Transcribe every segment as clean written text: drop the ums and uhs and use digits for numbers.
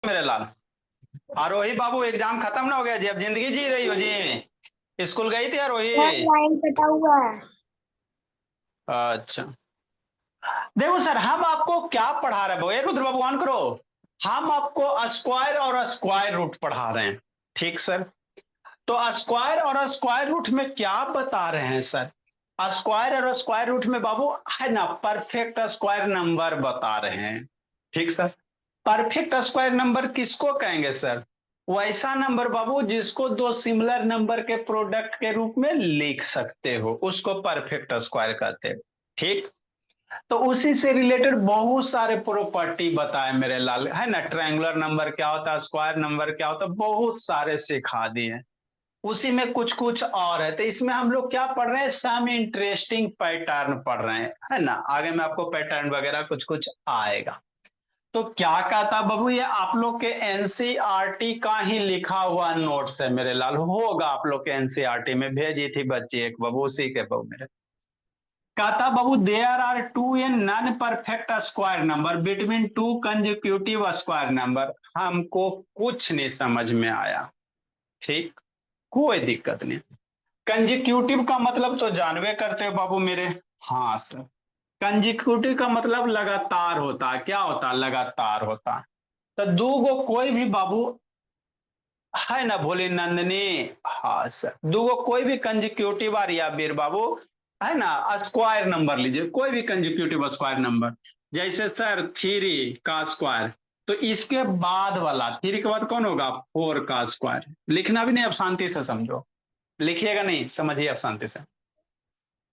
मेरे लाल। आरोही बाबू, एग्जाम खत्म ना हो गया जी? अब जिंदगी जी रही हो जी? स्कूल गई थी आरोही? सर लाइन कटा हुआ है। अच्छा। देखो सर, हम आपको क्या पढ़ा रहे हैं? रुद्र बाबू ऑन करो। हम आपको स्क्वायर और स्क्वायर रूट पढ़ा रहे हैं। ठीक सर। तो स्क्वायर और स्क्वायर रूट में क्या बता रहे हैं सर? स्क्वायर और स्क्वायर रूट में बाबू है ना, परफेक्ट स्क्वायर नंबर बता रहे हैं। ठीक सर। परफेक्ट स्क्वायर नंबर किसको कहेंगे सर? वैसा नंबर बाबू जिसको दो सिमिलर नंबर के प्रोडक्ट के रूप में लिख सकते हो, उसको परफेक्ट स्क्वायर कहते हैं। ठीक। तो उसी से रिलेटेड बहुत सारे प्रॉपर्टी बताए मेरे लाल, है ना। ट्रायंगुलर नंबर क्या होता है, स्क्वायर नंबर क्या होता है, बहुत सारे सिखा दिए। उसी में कुछ कुछ और है। तो इसमें हम लोग क्या पढ़ रहे हैं? सम इंटरेस्टिंग पैटर्न पढ़ रहे हैं, है ना। आगे में आपको पैटर्न वगैरह कुछ कुछ आएगा। तो क्या कहता बाबू, ये आप लोग के एनसीईआरटी का ही लिखा हुआ नोट्स है मेरे लाल। होगा आप लोग के एनसीईआरटी में, भेजी थी बच्ची एक बाबू, उसी के बाबू मेरे। कहता बाबू, there are two n non perfect square number between two consecutive square number. हमको कुछ नहीं समझ में आया। ठीक। कोई दिक्कत नहीं। कंजिक्यूटिव का मतलब तो जानबे करते हो बाबू मेरे। हाँ सर। कंजिक्यूटिव का मतलब लगातार होता है। क्या होता है? लगातार होता है। तो दो गो कोई भी बाबू, है ना भोली नंदनी। हाँ सर, दो गो कोई भी कंजिक्यूटिव आ या बीर बाबू, है ना, स्क्वायर नंबर लीजिए, कोई भी कंजिक्यूटिव स्क्वायर नंबर। जैसे सर थ्री का स्क्वायर, तो इसके बाद वाला थ्री के बाद कौन होगा? फोर का स्क्वायर। लिखना भी नहीं, अब शांति से समझो। लिखिएगा नहीं, समझिए अब शांति से।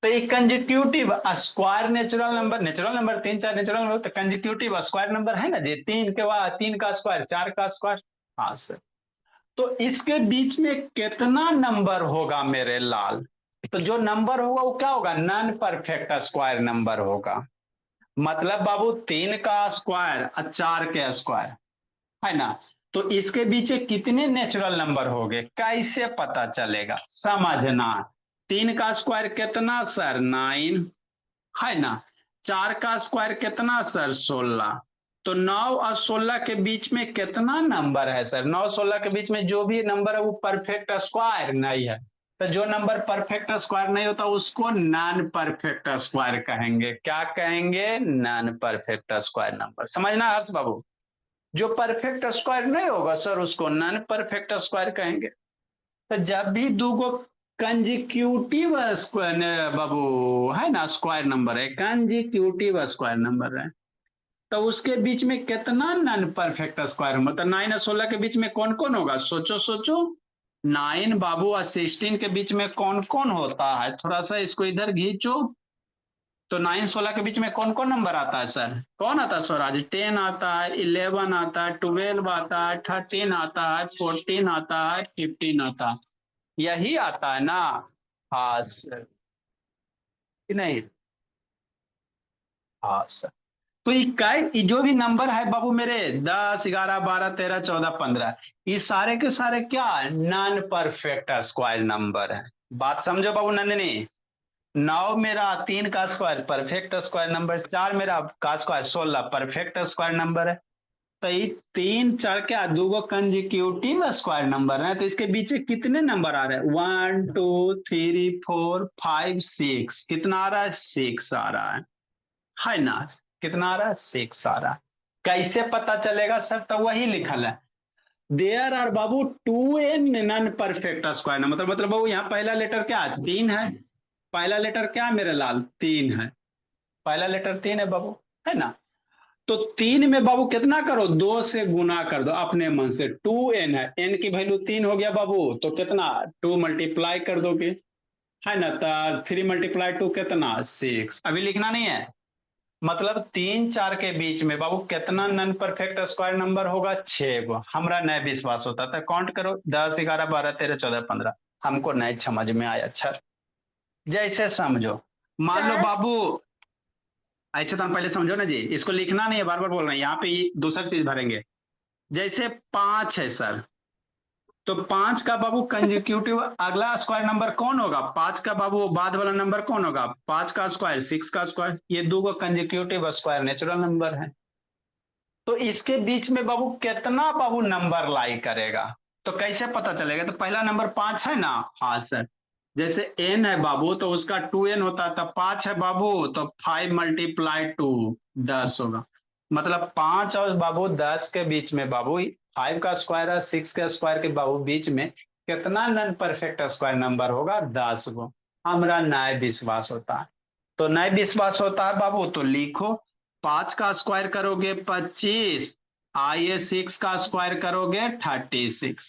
तो एक consecutive square natural number, natural number तीन चार नेचुरल नंबर, तो कंजिक्यूटिव स्क्वायर नंबर है ना जी, तीन के बाद तीन का स्क्वायर, चार का स्क्वायर। हाँ सर। तो इसके बीच में कितना नंबर होगा मेरे लाल? तो जो नंबर होगा वो क्या होगा? नॉन परफेक्ट स्क्वायर नंबर होगा। मतलब बाबू तीन का स्क्वायर और चार के स्क्वायर, है ना। तो इसके पीछे कितने नेचुरल नंबर होंगे, कैसे पता चलेगा? समझना। तीन का स्क्वायर कितना सर? नाइन, है ना। चार का स्क्वायर कितना सर? 16। तो 9 और 16 के बीच में कितना नंबर है सर? 9 16 के बीच में जो भी नंबर है वो परफेक्ट स्क्वायर नहीं है। तो जो नंबर परफेक्ट स्क्वायर नहीं होता उसको नॉन परफेक्ट स्क्वायर कहेंगे। क्या कहेंगे? Non perfect square number. समझना हर्ष बाबू। जो परफेक्ट स्क्वायर नहीं होगा सर उसको नॉन परफेक्ट स्क्वायर कहेंगे। तो जब भी दो गो कंजिक्यूटिव स्क्वायर बाबू, है ना, स्क्वायर नंबर है, कंजिक्यूटिव स्क्वायर नंबर है, तो उसके बीच में कितना नॉन परफेक्ट स्क्वायर, मतलब नाइन और 16 के बीच में कौन कौन होगा? सोचो सोचो। नाइन बाबू और 16 के बीच में कौन कौन होता है? थोड़ा सा इसको इधर खींचो। तो नाइन 16 के बीच में कौन कौन नंबर आता है सर? कौन आता है स्वराज? 10 आता है, 11 आता है, 12 आता है, 13 आता है, 14 आता है, 15 आता है। यही आता है ना? हाँ सर। कि नहीं? हाँ सर। तो ये जो भी नंबर है बाबू मेरे, 10 11 12 13 14 15, ये सारे के सारे क्या? नॉन परफेक्ट स्क्वायर नंबर है। बात समझो बाबू नंदिनी। नौ मेरा तीन का स्क्वायर परफेक्ट स्क्वायर नंबर, चार मेरा का स्क्वायर 16 परफेक्ट स्क्वायर नंबर है। तो ये तीन चार क्या, दो गो कंजिक्यूटिव स्क्वायर नंबर है। तो इसके पीछे कितने नंबर आ रहे हैं? 1 2 3 4 5 6। कितना आ रहा है? 6 आ रहा है ना। कितना आ रहा है? 6 आ रहा है। कैसे पता चलेगा सर? तो वही लिखल है, देयर आर बाबू two n non perfect square number. मतलब बाबू यहाँ पहला लेटर क्या है? तीन है। पहला लेटर क्या है मेरे लाल? तीन है। पहला लेटर तीन है बाबू, है ना। तो तीन में बाबू कितना करो? दो से गुना कर दो अपने मन से। टू एन है, एन की वैल्यू तीन हो गया बाबू, तो कितना? टू मल्टीप्लाई कर दोगे, है ना। तो 3 × 2 कितना? 6। अभी लिखना नहीं है। मतलब तीन चार के बीच में बाबू कितना नॉन परफेक्ट स्क्वायर नंबर होगा? 6 गो। हमरा नहीं विश्वास होता था, काउंट करो, 10 11 12 13 14 15। हमको नहीं समझ में आया। अच्छा, जैसे समझो। मान लो सर बाबू, ऐसे तो हम पहले समझो ना जी, इसको लिखना नहीं है, बार बार बोल रहे हैं, यहाँ पे दूसरा चीज भरेंगे। जैसे पांच है सर, तो पांच का बाबू कंजिक्यूटिव अगला स्क्वायर नंबर कौन होगा? पांच का बाबू बाद वाला नंबर कौन होगा? पांच का स्क्वायर, 6 का स्क्वायर। ये दो गो कंजिक्यूटिव स्क्वायर नेचुरल नंबर है। तो तो इसके बीच में बाबू कितना बाबू नंबर लाई करेगा, तो कैसे पता चलेगा? तो पहला नंबर 5 है ना, हाँ सर। जैसे n है बाबू तो उसका 2n होता है, तब 5 है बाबू तो 5 मल्टीप्लाई 2 10 होगा। मतलब 5 और बाबू 10 के बीच में बाबू 5 का स्क्वायर है 6 के स्क्वायर के बाबू बीच में कितना नॉन परफेक्ट स्क्वायर नंबर होगा? 10 गो। हमारा नए विश्वास होता है, तो नए विश्वास होता है बाबू, तो लिखो 5 का स्क्वायर करोगे 25, आइए 6 का स्क्वायर करोगे 36।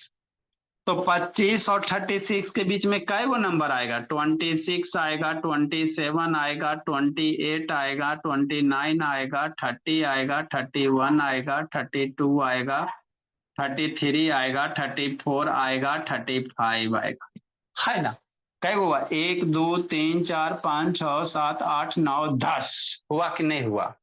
तो 25 और 36 के बीच में कै वो नंबर आएगा? 26 आएगा, 27 आएगा, 28 आएगा, 29 आएगा, 30 आएगा, 31 आएगा, 32 आएगा, 33 आएगा, 34 आएगा, 35 आएगा, है ना? कै हुआ? 1 2 3 4 5 6 7 8 9 10 हुआ कि नहीं हुआ?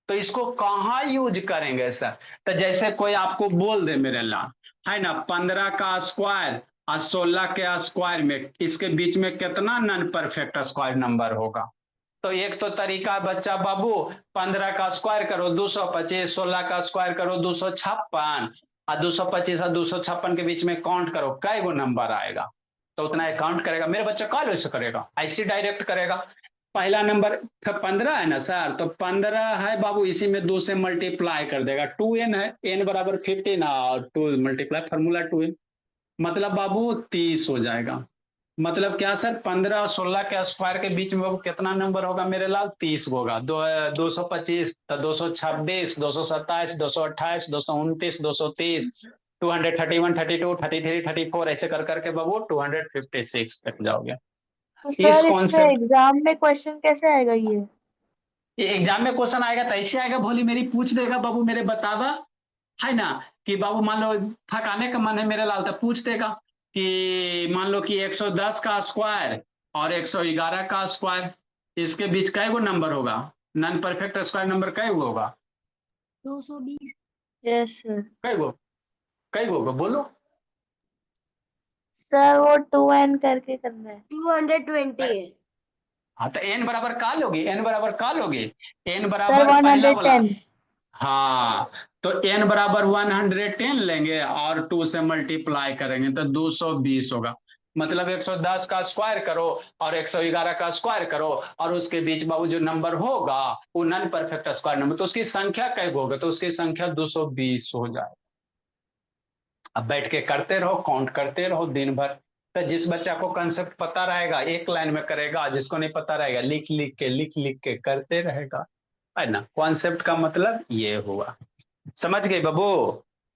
तो इसको कहाँ यूज करेंगे सर? तो जैसे कोई आपको बोल दे मेरे ला, है ना, 15 का स्क्वायर और 16 के स्क्वायर में इसके बीच में कितना नॉन परफेक्ट स्क्वायर नंबर होगा? तो एक तो तरीका बच्चा बाबू, 15 का स्क्वायर करो 225, 16 का स्क्वायर करो 256, और 225 और 256 के बीच में काउंट करो कै गो नंबर आएगा, तो उतना काउंट करेगा। मेरे बच्चा कॉल वैसे करेगा, ऐसे डायरेक्ट करेगा। पहला नंबर 15 है ना सर, तो 15 है बाबू, इसी में 2 से मल्टीप्लाई कर देगा, 2n है, n बराबर 15 और 2 मल्टीप्लाई फॉर्मूला 2n, मतलब बाबू 30 हो जाएगा। मतलब क्या सर, 15 और 16 के स्क्वायर के बीच में बाबू कितना नंबर होगा मेरे लाल? 30 होगा। 225, 226, 227, 228, 229, 230, 231, 32, 33, 34 ऐसे कर करके बाबू 256 तक जाओगे। तो इस सर इसमें कॉन्सेप्ट, एग्जाम में क्वेश्चन कैसे आएगा ये? एग्जाम में क्वेश्चन आएगा तो ऐसे आएगा, भोली मेरी पूछ देगा बाबू मेरे बतावा, है ना, कि बाबू मान लो थकाने का मन है मेरे लाल, तो पूछ देगा कि मान लो कि 110 का स्क्वायर और 111 का स्क्वायर, इसके बीच कै गो नंबर होगा? नॉन परफेक्ट स्क्वायर नंबर कै गो होगा? 220। Yes sir. कै गो? कै गो होगा बोलो? सर वो 2n करके करना है। 220 है। हाँ तो एन बराबर का लोगे, एन बराबर का लोगे? एन सर बराबर पहला वाला, 110। हाँ, तो n बराबर 110 लेंगे और 2 से मल्टीप्लाई करेंगे तो 220 होगा। मतलब 110 का स्क्वायर करो और 111 का स्क्वायर करो और उसके बीच बाबू जो नंबर होगा वो नॉन परफेक्ट स्क्वायर नंबर, तो उसकी संख्या कै होगा? तो उसकी संख्या 220 हो जाए। अब बैठ के करते रहो, काउंट करते रहो दिन भर। तो जिस बच्चा को कंसेप्ट पता रहेगा एक लाइन में करेगा, जिसको नहीं पता रहेगा लिख लिख के करते रहेगा, है ना? कॉन्सेप्ट का मतलब ये हुआ, समझ गए बाबू?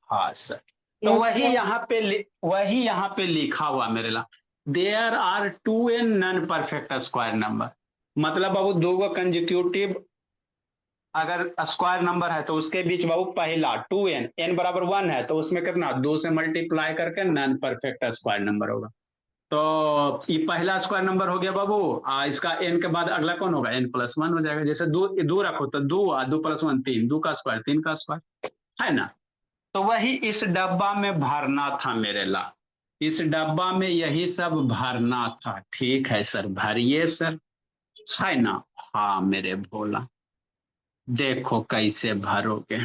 हाँ सर। तो यस सर। वही यहाँ पे लिखा हुआ मेरे ला, there are 2n non perfect square number. मतलब बाबू दो गो कंजिक्यूटिव अगर स्क्वायर नंबर है तो उसके बीच बाबू पहला 2n, n बराबर 1 है तो उसमें कितना 2 से मल्टीप्लाई करके नॉन परफेक्ट स्क्वायर नंबर होगा। तो ये पहला स्क्वायर नंबर हो गया बाबू, इसका n के बाद अगला कौन होगा? n+1 हो जाएगा। जैसे दो दो रखो तो 2 2+1 3, 2 का स्क्वायर 3 का स्क्वायर, है ना? तो वही इस डब्बा में भरना था मेरे ला, इस डब्बा में यही सब भरना था। ठीक है सर, भरिए सर, है ना? हाँ मेरे भोला, देखो कैसे भरोगे।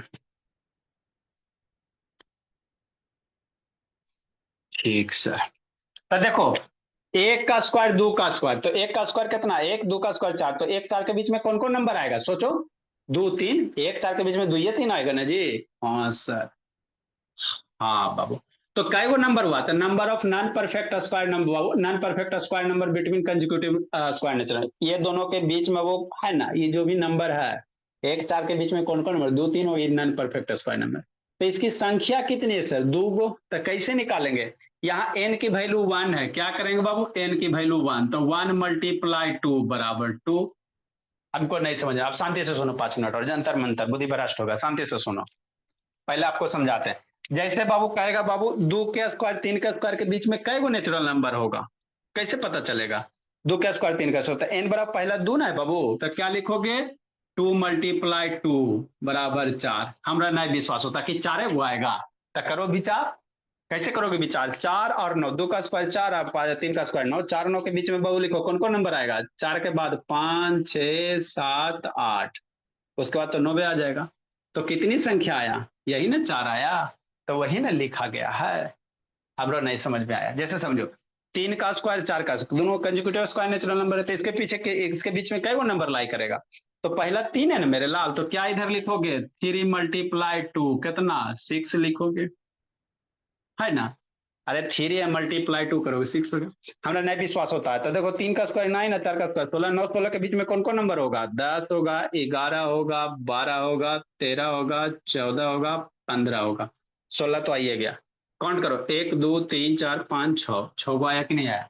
ठीक सर। तो देखो, एक का स्क्वायर दो का स्क्वायर, तो एक का स्क्वायर कितना? एक, दो का स्क्वायर 4, तो एक चार के बीच में कौन कौन नंबर आएगा सोचो? 2 3, एक चार के बीच में 2 ये 3 आएगा ना जी? हाँ सर, हाँ बाबू। तो कै वो नंबर हुआ? तो number of non perfect square number Babu, non perfect square number between consecutive square natural, ये दोनों के बीच में वो है ना, ये जो भी नंबर है एक चार के बीच में कौन कौन नंबर? 2 3 हो, ये नॉन परफेक्ट स्क्वायर नंबर। तो इसकी संख्या कितनी है सर? 2 गो। तो कैसे निकालेंगे? यहाँ n की वैल्यू 1 है, क्या करेंगे बाबू? n की वैल्यू 1, तो 1 मल्टीप्लाई 2 बराबर 2। हमको नहीं समझ, आप शांति से सुनो 5 मिनट और जंतर मंतर बुद्धि भ्रष्ट होगा, शांति से सुनो। पहले आपको समझाते हैं। जैसे बाबू कहेगा बाबू 2 के स्क्वायर 3 के स्क्वायर के बीच में कै गो नेचुरल नंबर होगा? कैसे पता चलेगा? 2 के स्क्वायर 3 का स्क्वायर, तो n बराबर पहला 2 ना है बाबू, तो क्या लिखोगे? 2 मल्टीप्लाई 2 बराबर 4। हमारा नहीं विश्वास होता कि 4 वो आएगा, तो करो विचार। कैसे करोगे विचार? 4 और 9, 2 का स्क्वायर 4 और 3 का स्क्वायर 9, 4 9 के बीच में बाबू लिखो कौन कौन नंबर आएगा? 4 के बाद 5 6 7 8, उसके बाद तो 9 आ जाएगा। तो कितनी संख्या आया, यही ना 4 आया, तो वही ना लिखा गया है। अब लो नहीं समझ में आया, जैसे समझो 3 का स्क्वायर 4 का स्क्वायर, दोनों कंसेक्यूटिव स्क्वायर नेचुरल नंबर है, तो इसके पीछे इसके बीच में कई गो नंबर लाई करेगा। तो पहला 3 है ना मेरे लाल, तो क्या इधर लिखोगे 3 मल्टीप्लाई 2 कितना 6 लिखोगे, है ना। अरे 3 है मल्टीप्लाई 2 करोगे 6 हो गया। हमारा नहीं विश्वास होता है, तो देखो 3 का स्क्वायर 9 है, 4 का स्क्वायर 16, 9 16 के बीच में कौन कौन नंबर होगा, 10 होगा, 11 होगा, 12 होगा, 13 होगा, 14 होगा, 15 होगा, 16 तो आइए गया। काउंट करो 1 2 3 4 5 6, 6 को आया कि नहीं आया।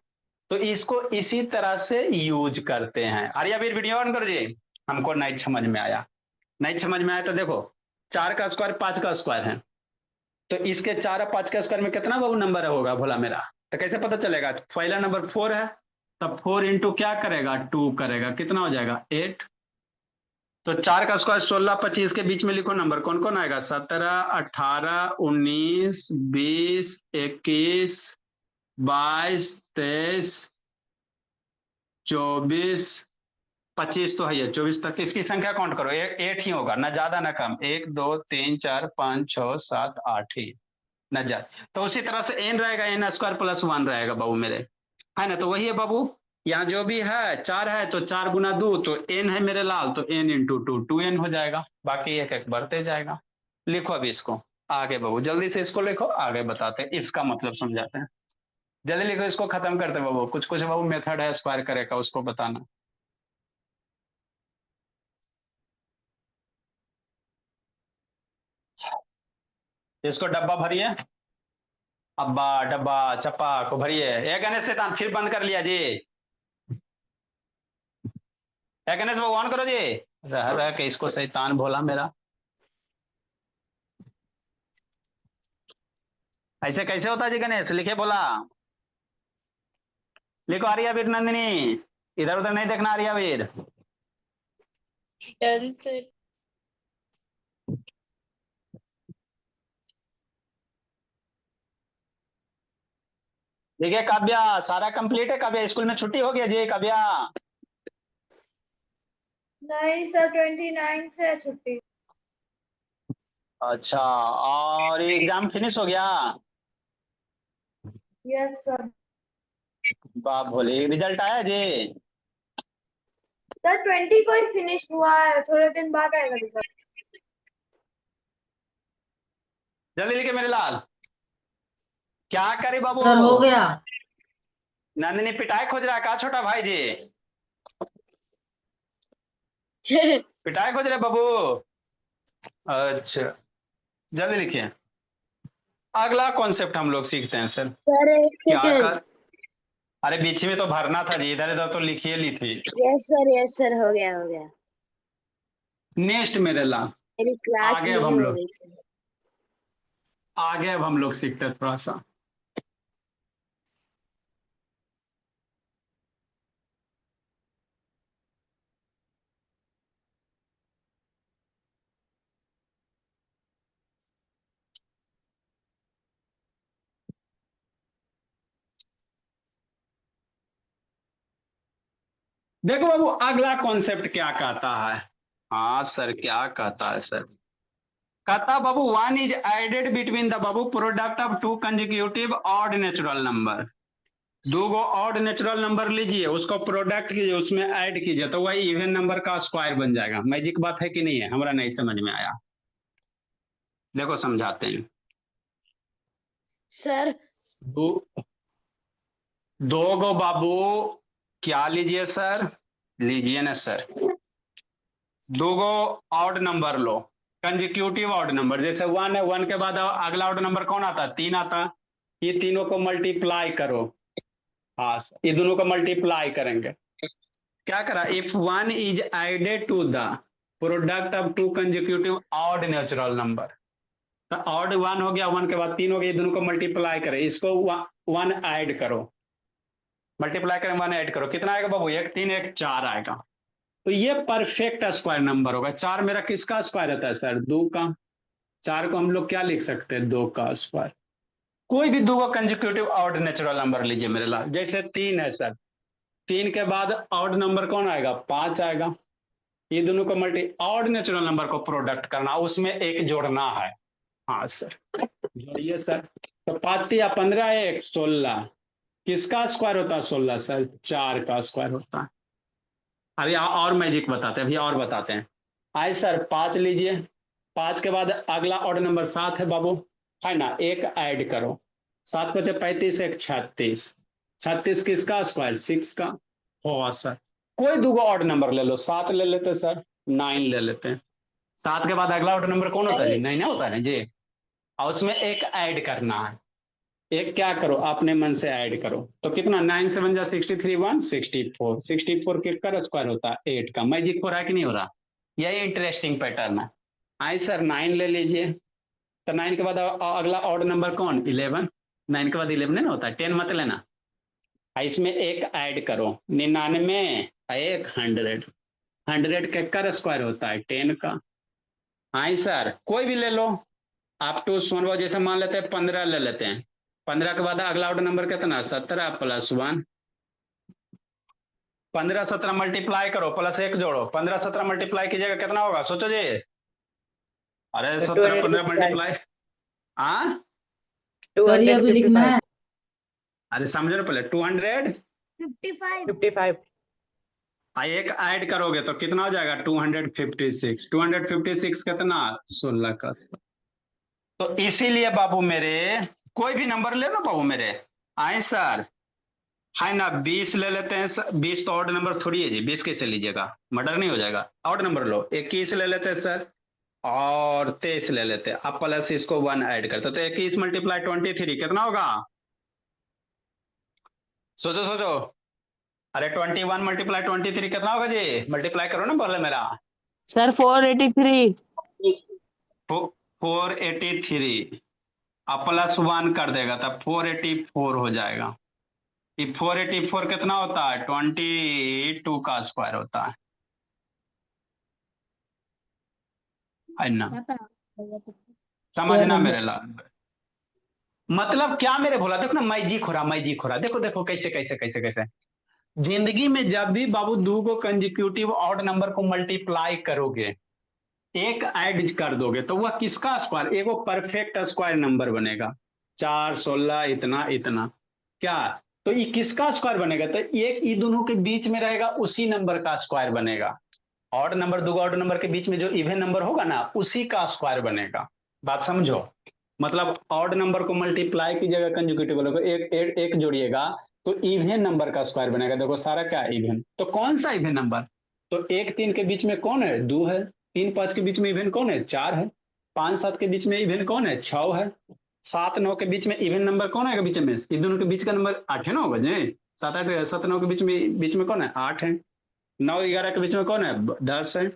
तो इसको इसी तरह से यूज करते हैं। अरे अभी वीडियो ऑन कर जी, हमको नहीं समझ में आया, नहीं समझ में आया तो देखो 4 का स्क्वायर 5 का स्क्वायर है, तो इसके 4 और 5 के स्क्वायर में कितना बाबू नंबर होगा भोला मेरा, तो कैसे पता चलेगा, पहला नंबर 4 है, तब 4 इंटू क्या करेगा 2 करेगा, कितना हो जाएगा 8। तो 4 का स्क्वायर 16 25 के बीच में लिखो नंबर कौन कौन आएगा, 17 18 19 20 21 22 23 24 25 तो है ये 24 तक, इसकी संख्या काउंट करो, 8 ही होगा, ना ज्यादा ना कम, 1 2 3 4 5 6 7 8 ही न जा। तो उसी तरह से एन रहेगा, एन स्क्वायर प्लस 1 रहेगा बाबू मेरे, है ना। तो वही है बाबू, यहाँ जो भी है 4 है तो 4 गुना 2, तो एन है मेरे लाल, तो एन इंटू 2 2n हो जाएगा, बाकी एक एक बढ़ते जाएगा। लिखो अभी इसको आगे बाबू, जल्दी से इसको लिखो, आगे बताते हैं, इसका मतलब समझाते हैं। जल्दी लिखो, इसको खत्म करते हैं बाबू, कुछ कुछ बाबू मेथड है स्क्वायर करे का, उसको बताना। इसको डब्बा भरिए, अब्बा डब्बा चप्पा को भरिए। ये गणेश शैतान फिर बंद कर लिया जी, या गणेश भगवान करो जी, रह रह के इसको शैतान भोला मेरा, ऐसे कैसे होता है जी गणेश, लिखे बोला, लिखो आर्यावीर नंदिनी, इधर उधर नहीं देखना आर्यावीर। Done sir. देखिए काव्या सारा कंप्लीट है, काव्या स्कूल में छुट्टी हो गया जी काव्या। नहीं सर 29 से है छुट्टी। अच्छा, और एग्जाम फिनिश हो गया, यस सर। बाप भोले रिजल्ट आया जी। सर 20 को ही फिनिश हुआ है, थोड़े दिन बाद आएगा रिजल्ट। जल्दी लिखे मेरे लाल, क्या करे बाबू, सर हो गया। नंदिनी पिटाई खोज रहा है कहा छोटा भाई जी, पिटाई खोज रहे बाबू। अच्छा जल्दी लिखिए, अगला कॉन्सेप्ट हम लोग सीखते हैं सर। सर एक क्या सेकंड। कर, अरे बीच में तो भरना था जी, इधर इधर तो लिखिए ली थी। यस सर हो गया हो गया। नेक्स्ट मेरे लाल, मेरी क्लास आगे अब नहीं हम हो लोग, गई थी। आगे अब हम लोग सीखते हैं थोड़ा सा। देखो बाबू अगला कॉन्सेप्ट क्या कहता है, हाँ सर क्या कहता है सर, कहता बाबू one is added between the बाबू product of two consecutive odd natural number, दो गो ऑड नेचुरल नंबर लीजिए, उसको प्रोडक्ट कीजिए, उसमें ऐड कीजिए, तो वही इवन नंबर का स्क्वायर बन जाएगा। मैजिक बात है कि नहीं है, हमारा नहीं समझ में आया, देखो समझाते हैं। सर दो, दो गो बाबू क्या लीजिए सर, लीजिए ना सर, दो गो ऑड नंबर लो, कंजिक्यूटिव ऑड नंबर, जैसे 1 है, 1 के बाद अगला ऑड नंबर कौन आता है 3 आता, ये तीनों को मल्टीप्लाई करो, हाँ सर ये दोनों को मल्टीप्लाई करेंगे, क्या करा, if 1 is added to the product of two consecutive odd natural number, तो ऑड 1 हो गया, 1 के बाद 3 हो गया, ये दोनों को मल्टीप्लाई करें, इसको 1 ऐड करो, मल्टीप्लाई करें 1 ऐड करो, कितना आएगा बाबू 1 3 1 4 आएगा, तो ये परफेक्ट स्क्वायर नंबर होगा। 4 मेरा किसका स्क्वायर रहता है सर 2 का, 4 को हम लोग क्या लिख सकते हैं 2 का स्क्वायर, कोई भी दो कंजिक्यूटिव ऑड नेचुरल नंबर लीजिए मेरे लाल, जैसे 3 है सर, 3 के बाद ऑड नंबर कौन आएगा 5 आएगा, ये दोनों को मल्टी ऑड नेचुरल नंबर को प्रोडक्ट करना, उसमें एक जोड़ना है। हाँ सर, जोड़िए सर। तो 5 या 15 एक 16, किसका स्क्वायर होता है 16 सर? 4 का स्क्वायर होता है। अभी और मैजिक बताते हैं, अभी और बताते हैं। आए सर 5 लीजिए, 5 के बाद अगला ऑड नंबर 7 है बाबू, है ना? एक ऐड करो, 7 बचे 35, एक 36, 36 किसका स्क्वायर? 6 का। हो सर, कोई दो ऑड नंबर ले लो, 7 ले लेते सर, 9 ले लेते हैं। 7 के बाद अगला ऑड नंबर कौन होता है जी? 9 होता है ना जी। और उसमें एक ऐड करना है। एक क्या करो, अपने मन से ऐड करो, तो कितना? 9 7 जा 63, 164, 64 किसका स्क्वायर होता है? 8 का। मैजिक हो रहा है कि नहीं हो रहा? यही इंटरेस्टिंग पैटर्न है। आई सर 9 ले लीजिए, तो 9 के बाद अगला ऑड नंबर कौन? 11। 9 के बाद 11 नहीं होता है, 10 मत लेना। इसमें एक ऐड करो, 99, एक 100, 100 का स्क्वायर होता है? 10 का। आई सर कोई भी ले लो, आप टू सोनवा जैसे मान लेते हैं 15 ले लेते हैं। 15 के बाद अगला ऑर्डर नंबर कितना? 17 प्लस 1। 15 17 मल्टीप्लाई करो, प्लस 1 जोड़ो, 15 17 मल्टीप्लाई कीजिएगा कितना होगा? सोचो जी। अरे 17 15 मल्टीप्लाई, हाँ सॉरी अभी लिखना है। अरे समझो ना, पहले 200 55 एक ऐड करोगे तो कितना हो जाएगा? 256। 256 कितना? 16 का। तो इसीलिए बाबू मेरे, कोई भी नंबर ले लो बाबू मेरे। आए सर, है ना? 20 ले लेते हैं सर। 20 तो ऑड नंबर थोड़ी है जी, 20 कैसे लीजिएगा? मर्डर नहीं हो जाएगा? ऑड नंबर लो। 21 ले लेते हैं सर, और 23 ले लेते हैं। अब प्लस इसको 1 ऐड करते, तो 21 मल्टीप्लाई 23 कितना होगा? सोचो सोचो। अरे 21 मल्टीप्लाई 23 कितना होगा जी? मल्टीप्लाई करो ना पहले मेरा। सर 483। 483, अब प्लस 1 कर देगा तब 484 हो जाएगा। ये 484 कितना होता है? 22 का स्क्वायर होता है ना? समझना मेरे लाल, मतलब क्या मेरे भोला? देखो ना, मैजिक हो रहा, मैजिक हो रहा। देखो देखो कैसे कैसे कैसे कैसे। जिंदगी में जब भी बाबू दो को कंजिक्यूटिव ऑड नंबर को मल्टीप्लाई करोगे, एक ऐड कर दोगे, तो वह किसका स्क्वायर? एगो परफेक्ट स्क्वायर नंबर बनेगा। 4 16 इतना इतना, क्या? तो ये किसका स्क्वायर बनेगा? तो एक ये दोनों के बीच में रहेगा, उसी नंबर का स्क्वायर बनेगा। ऑड नंबर, दो ऑड नंबर के बीच में जो इवन नंबर होगा ना, उसी का स्क्वायर बनेगा। बात समझो, मतलब ऑड नंबर को मल्टीप्लाई की जगह कंजुगेटिव होगा, एक जोड़िएगा तो इवन नंबर का स्क्वायर बनेगा। देखो सारा क्या इवन, तो कौन सा इवन नंबर? तो 1 3 के बीच में कौन है? 2 है। 3 5 के बीच में इवन कौन है? 4 है। 5 7 के बीच में इवन कौन है? 6 है। 7 9 के बीच में इवन नंबर कौन है? बीच में इन दोनों के बीच का नंबर 8 है ना होगा जी। 7 8 7 9 के बीच में कौन है? 8 है। 9 11 के बीच में कौन है? 10 है।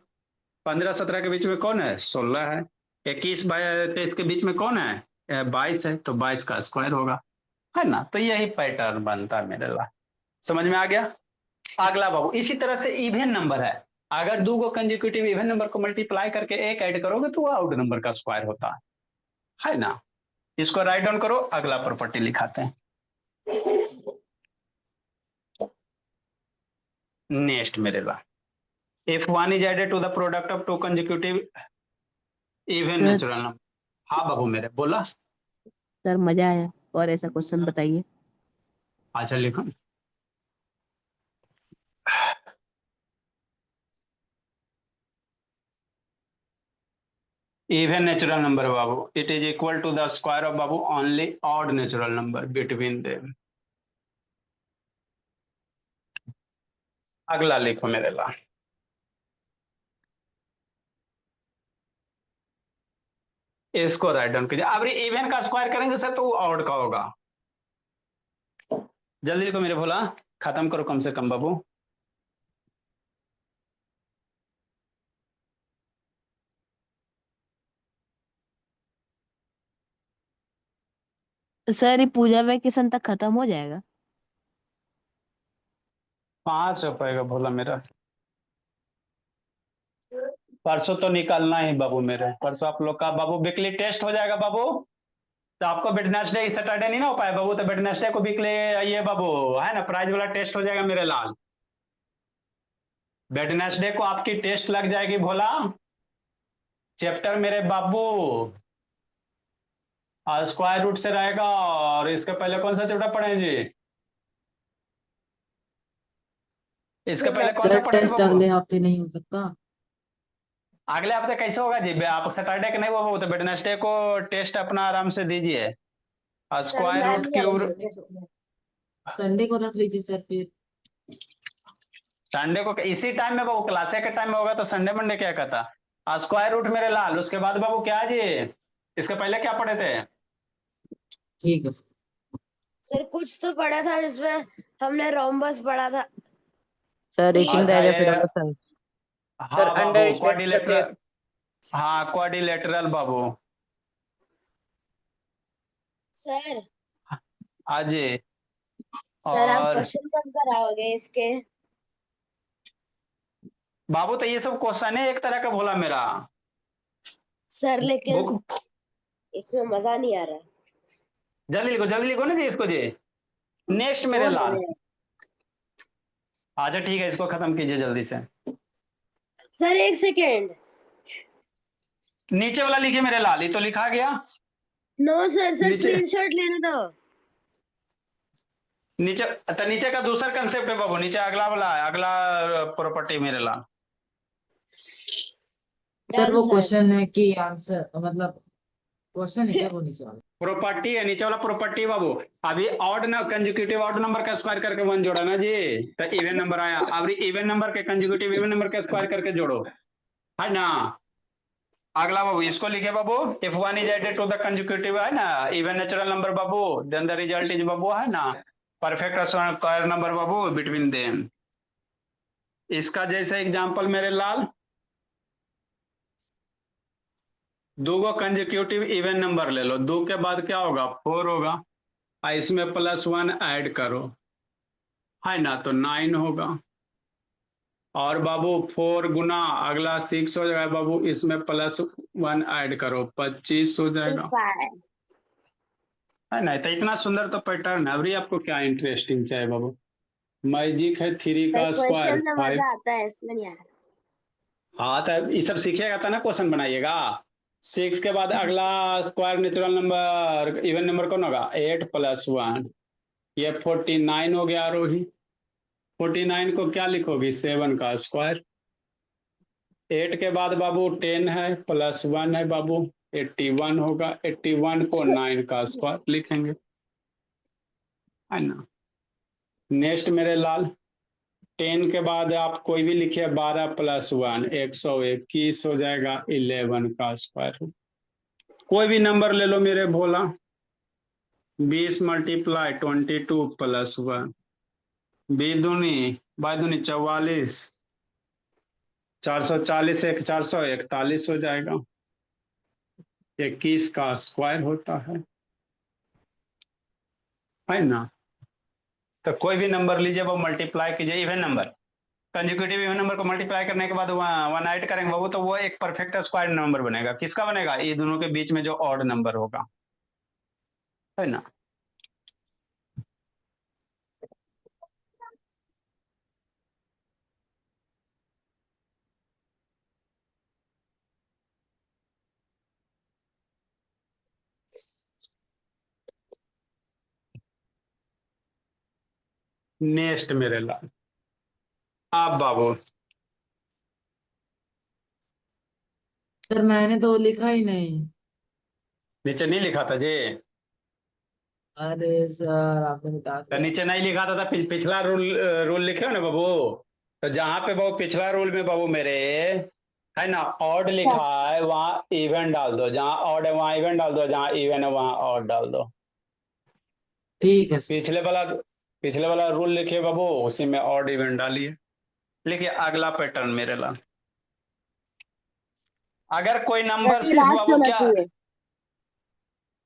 15 17 के बीच में कौन है? 16 है। 21 23 के बीच में कौन है? 22 है। तो 22 का स्क्वायर होगा, है ना? तो यही पैटर्न बनता है मेरे ला। समझ में आ गया? अगला बाबू इसी तरह से इवन नंबर है, अगर दो गो कंजिक्यूटिव इवन नंबर को मल्टीप्लाई करके एक ऐड करोगे तो वो आउट नंबर का स्क्वायर होता है ना? इसको राइट डाउन करो, अगला प्रॉपर्टी लिखाते हैं। नेक्स्ट मेरे ला, if one is added to the product of two consecutive even natural number। हाँ बाबू मेरे, बोला। सर मजा आया, और ऐसा क्वेश्चन बताइए। अच्छा लिखो। even natural number Babu, it is equal to the square of Babu only odd natural number between them। अगला लिखो मेरे ला, इसको राइट डाउन कीजिए। अब इवन का स्क्वायर करेंगे सर तो वो ऑड का होगा। जल्दी लिखो मेरे भोला, खत्म करो कम से कम बाबू। सर ये पूजा वैकेशन तक खत्म हो जाएगा? 5 रुपए का भोला मेरा, परसों तो निकलना ही बाबू मेरे। परसों आप लोग का बाबू वीकली टेस्ट हो जाएगा बाबू, तो आपको वेडनेसडे सैटरडे नहीं ना हो पाए बाबू, तो वेडनेसडे को वीकली ये बाबू, है ना, प्राइज वाला टेस्ट हो जाएगा मेरे लाल। वेडनेसडे को आपकी टेस्ट लग जाएगी भोला, चैप्टर मेरे बाबू और स्क्वायर रूट से रहेगा। और इसके पहले कौन सा चैप्टर पढ़ेंगे? इसके पहले कौन सा सर पढ़ेंगे टेस्ट बाबू? अगले हफ्ते नहीं हो सकता? अगले हफ्ते कैसे होगा जी? आप सैटरडे के नहीं हुआ बाबू, तो वेडनेसडे को टेस्ट अपना आराम से दीजिए। स्क्वायर मैं रूट नहीं क्यूब आई इसमें। संडे को रख लीजिए सर फिर। संडे को इसी टाइम में बाबू, क्लास के टाइम में होगा तो संडे मंडे क्या कहता। स्क्वायर रूट मेरे लाल, उसके बाद बाबू क्या जी, इसके पहले क्या पढ़े थे? ठीक है सर। सर कुछ तो पढ़ा था जिसमें हमने रोम्बस पढ़ा था। सर रीचिंग द अच्छा एज ऑफ ये, रिडक्शन। हाँ बाबू अंडर स्टेट का क्वाड्रिलेटरल, हाँ क्वाड्रिलेटरल बाबू। सर हाँ जी। सर आप और क्वेश्चन कब कराओगे इसके? बाबू तो ये सब क्वेश्चन है एक तरह का भोला मेरा। सर लेकिन बुक इसमें मजा नहीं आ रहा। जल्दी लिखो ना जी इसको जी। नेक्स्ट मेरे बोल लाल, रहे हैं। अच्छा ठीक है, इसको खत्म कीजिए जल्दी से। सर एक सेकेंड। नीचे वाला लिखिए मेरे लाल, ये तो लिखा गया। नो सर, सर नीचे स्क्रीनशॉट लेने दो। नीचे अच्छा, नीचे का दूसरा कंसेप्ट है बाबू, नीचे अगला वाला है, अगला प्रॉपर्टी मेरे लाल। सर डन वो सर। क्वेश्चन है कि आंसर मतलब क्वेश्चन है क्या वो नीचे वाला? प्रॉपर्टी है नीचे वाला, प्रॉपर्टी बाबू। अभी ऑड ना कंजुकेटिव ऑड नंबर का स्क्वायर करके वन जोड़ा ना जी, तो इवन नंबर आया। अब इवन नंबर के कंजुकेटिव इवन नंबर का स्क्वायर करके जोड़ो, है ना। अगला बाबू इसको लिखे बाबू, if one is added to the consecutive, है ना, इवन नेचुरल नंबर बाबू, देन द रिजल्ट इज बाबू, है ना, परफेक्ट स्क्वायर नंबर बाबू बिटवीन देम। इसका जैसे एग्जांपल मेरे लाल, दो गो कंजिक्यूटिव इवन नंबर ले लो, दो के बाद क्या होगा 4 होगा, और इसमें +1 ऐड करो, है ना, तो 9 होगा। और बाबू 4 गुना अगला 6 हो जाएगा बाबू, इसमें +1 ऐड करो 25 हो जाएगा, 5। है ना। तो इतना सुंदर तो पैटर्न है। अभी आपको क्या इंटरेस्टिंग चाहिए बाबू? मैजिक है 3 सर का स्क्वायर क्वेश्चन में 5। मजा आता है, इसमें नहीं आ रहा। हाँ तो ये सब सीखिएगा तो ना क्वेश्चन बनाइएगा। 6 के बाद अगला square natural number even number कौन होगा? 8 + 1, ये 49 हो गया आरोही। 49 को क्या लिखोगी? 7 का स्क्वायर। 8 के बाद बाबू 10 है, +1 है बाबू, 81 होगा। 81 को 9 का स्क्वायर लिखेंगे, है ना। नेक्स्ट मेरे लाल, 10 के बाद आप कोई भी लिखिए, 12 + 1 121 हो जाएगा, 11 का स्क्वायर। कोई भी नंबर ले लो मेरे भोला, 20 × 22 + 1, 20 दूनी 44, 440 1 441 हो जाएगा, 21 का स्क्वायर होता है ना। तो कोई भी नंबर लीजिए वो मल्टीप्लाई कीजिए, even number conjugative even number को मल्टीप्लाई करने के बाद 1 ऐड करेंगे बाबू, तो वो एक परफेक्ट स्क्वायर नंबर बनेगा। किसका बनेगा? ये दोनों के बीच में जो ऑड नंबर होगा, है ना। नेक्स्ट मेरे लाल, आप बाबू सर मैंने तो लिखा ही नहीं। नीचे नहीं लिखा था जी? अरे सर आपने बता तो दिया। नीचे नहीं लिखा था तो पिछला रूल रूल लिखे हो ना बाबू। तो जहां पे बाबू पिछला रूल में बाबू मेरे, है ना, ऑड लिखा है वहां इवन डाल दो, जहां ऑड है वहां इवन डाल दो, जहां इवन है वहां ऑड डाल दो। ठीक है सर। पिछले वाला रूल लिखिए बाबू, उसी में ऑड इवन डालिए। लिखिए अगला पैटर्न मेरे लाल, अगर कोई नंबर ये सिर्फ लास्ट बाबू होना क्या, चाहिए।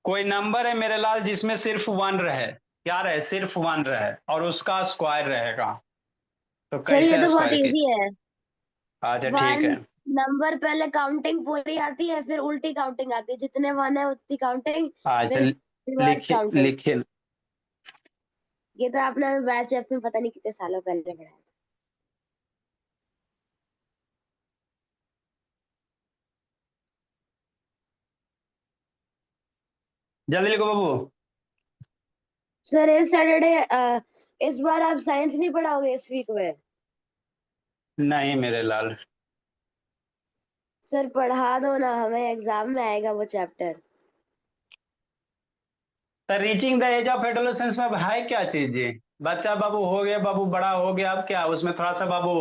कोई नंबर है मेरे लाल जिसमें सिर्फ 1 रहे, क्या रहे? सिर्फ 1 रहे, और उसका स्क्वायर रहेगा, तो सर ये कैसे तो बहुत स्क्वायर की? इजी है। अच्छा ठीक वन है। नंबर पहले काउंटिंग पूरी आती है, फिर उल्टी काउंटिंग आती है, जितने वन है उतनी काउंटिंग, अच्छा फिर रिवर्स लिखिए काउंटिंग। लिखिए। ये तो आपने बैच एफ में पता नहीं कितने सालों पहले पढ़ा है। जल्दी लिखो बाबू। सर इस सैटरडे इस बार आप साइंस नहीं पढ़ाओगे इस वीक में? नहीं मेरे लाल। सर पढ़ा दो ना, हमें एग्जाम में आएगा वो चैप्टर। तो reaching the age of adolescence में अब है क्या चीज जी? बच्चा बाबू हो गया, बाबू बड़ा हो गया, अब क्या उसमें थोड़ा सा बाबू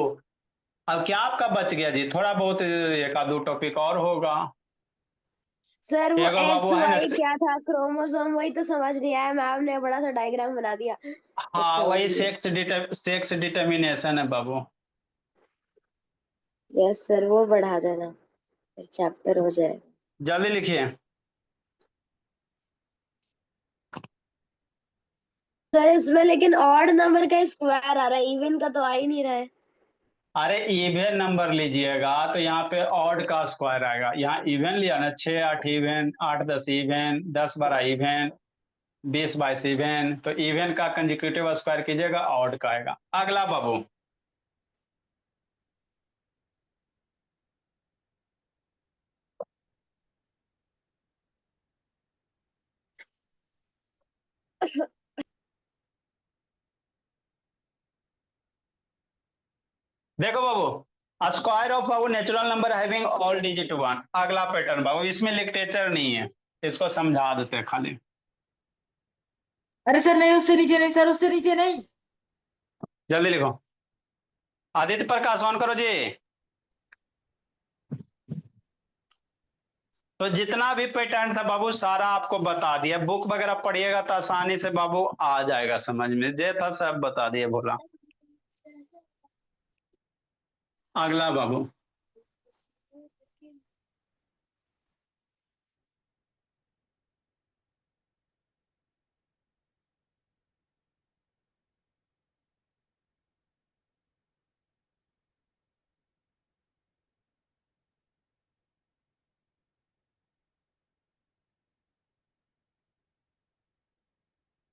अब क्या आपका बच गया जी? थोड़ा बहुत एक आध दो टॉपिक और होगा। सर वो एगो एक्स बाबू है वाई ना, क्या था, क्रोमोसोम, वही तो समझ नहीं आया। मैम ने बड़ा सा डायग्राम बना दिया, कुछ हाँ समझ वही नहीं। सेक्स डिटर्मिनेशन है बाबू। यस सर, वो बढ़ा देना, फिर चैप्टर हो जाएगा। जल्दी लिखिए। सर इसमें लेकिन ऑड नंबर का स्क्वायर आ रहा है, इवन का तो आ ही नहीं रहा है। अरे इवन नंबर लीजिएगा तो यहाँ पे ऑड का स्क्वायर आएगा। यहाँ इवन लिया ना, 6 8 इवन, 8 10 इवन, 10 12 इवन, 20 22 इवन, तो इवन का कंजिक्यूटिव स्क्वायर कीजिएगा, ऑड का आएगा। अगला बाबू। देखो बाबू, स्क्वायर ऑफ बाबू natural number having all digit 1। अगला पैटर्न बाबू, इसमें लिटरेचर नहीं है, इसको समझा देते हैं खाली। अरे सर नहीं, उससे नीचे नहीं सर, उससे नीचे नहीं। जल्दी लिखो। आदित्य प्रकाश ऑन करो जी। तो जितना भी पैटर्न था बाबू सारा आपको बता दिया। बुक वगैरह पढ़िएगा तो आसानी से बाबू आ जाएगा समझ में, जे था सब बता दिए बोला। अगला बाबू।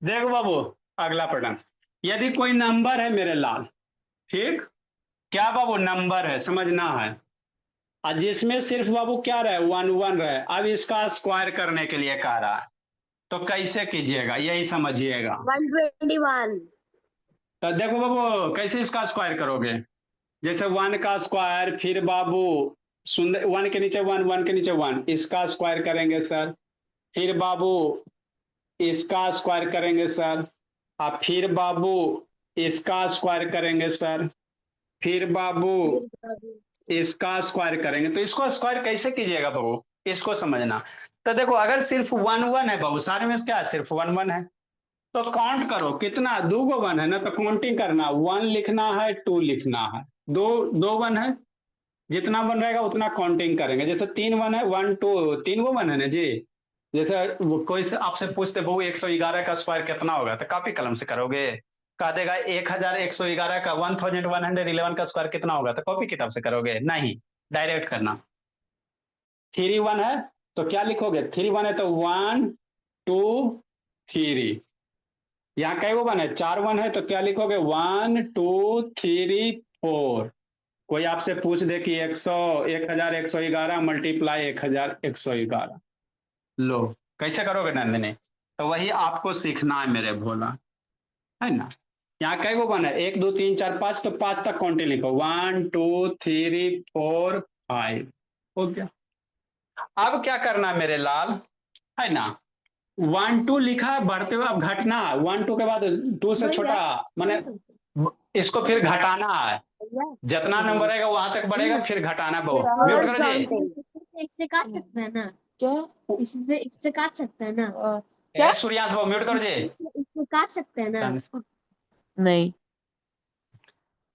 देखो बाबू, अगला पैटर्न। यदि कोई नंबर है मेरे लाल, ठीक, क्या बाबू नंबर है समझना है, और जिसमें सिर्फ बाबू क्या रहे, 1 1 रहे, अब इसका स्क्वायर करने के लिए कह रहा है, तो कैसे कीजिएगा यही समझिएगा। 121। तो देखो बाबू कैसे इसका स्क्वायर करोगे। जैसे 1 का स्क्वायर, फिर बाबू सुंदर 1 के नीचे 1, 1 के नीचे 1, इसका स्क्वायर करेंगे सर। फिर बाबू इसका स्क्वायर करेंगे सर। और फिर बाबू इसका स्क्वायर करेंगे सर। फिर बाबू इसका स्क्वायर करेंगे। तो इसको स्क्वायर कैसे कीजिएगा बाबू, इसको समझना। तो देखो अगर सिर्फ 1 1 है बाबू, सारे में क्या है, सिर्फ 1 1 है, तो काउंट करो कितना, 2 गो 1 है ना, तो काउंटिंग करना, 1 लिखना है, 2 लिखना है, दो 1 है, जितना 1 रहेगा उतना काउंटिंग करेंगे। जैसे 3 1 है, 1 2, 3 गो 1 है ना जी। जैसे कोई से आपसे पूछते बहु 111 का स्क्वायर कितना होगा, तो कॉपी कलम से करोगे। कह देगा 1111 का 1111 का स्क्वायर कितना होगा, तो कॉपी किताब से करोगे नहीं, डायरेक्ट करना। 3 1 है तो क्या लिखोगे, 3 1 है तो 1 2 3। यहाँ कई वो 1 है, 4 1 है तो क्या लिखोगे, 1 2 3 4। कोई आपसे पूछ दे कि 1111 मल्टीप्लाई 1111, लो कैसे करोगे नंदिनी, तो वही आपको सीखना है मेरे भोला, है ना। यहाँ कई गो 1 है, 1 2 3 4 5, तो 5 तक काउंटिंग लिखो, 1 2 3 4 5, हो गया। अब क्या करना है मेरे लाल, है ना, 1 2 लिखा है, बढ़ते हुए अब घटना, 1 2 के बाद 2 से छोटा, माने इसको फिर घटाना है, जितना नंबर रहेगा वहां तक बढ़ेगा, फिर घटाना बहुत। म्यूट रिवर्स करो जी। काउंटिंग। इससे काट सकते हैं ना? क्या? इससे काट सकते हैं ना? क्या सूर्यांश बाबू म्यूट करो जी। इससे काट सकते हैं ना? नहीं।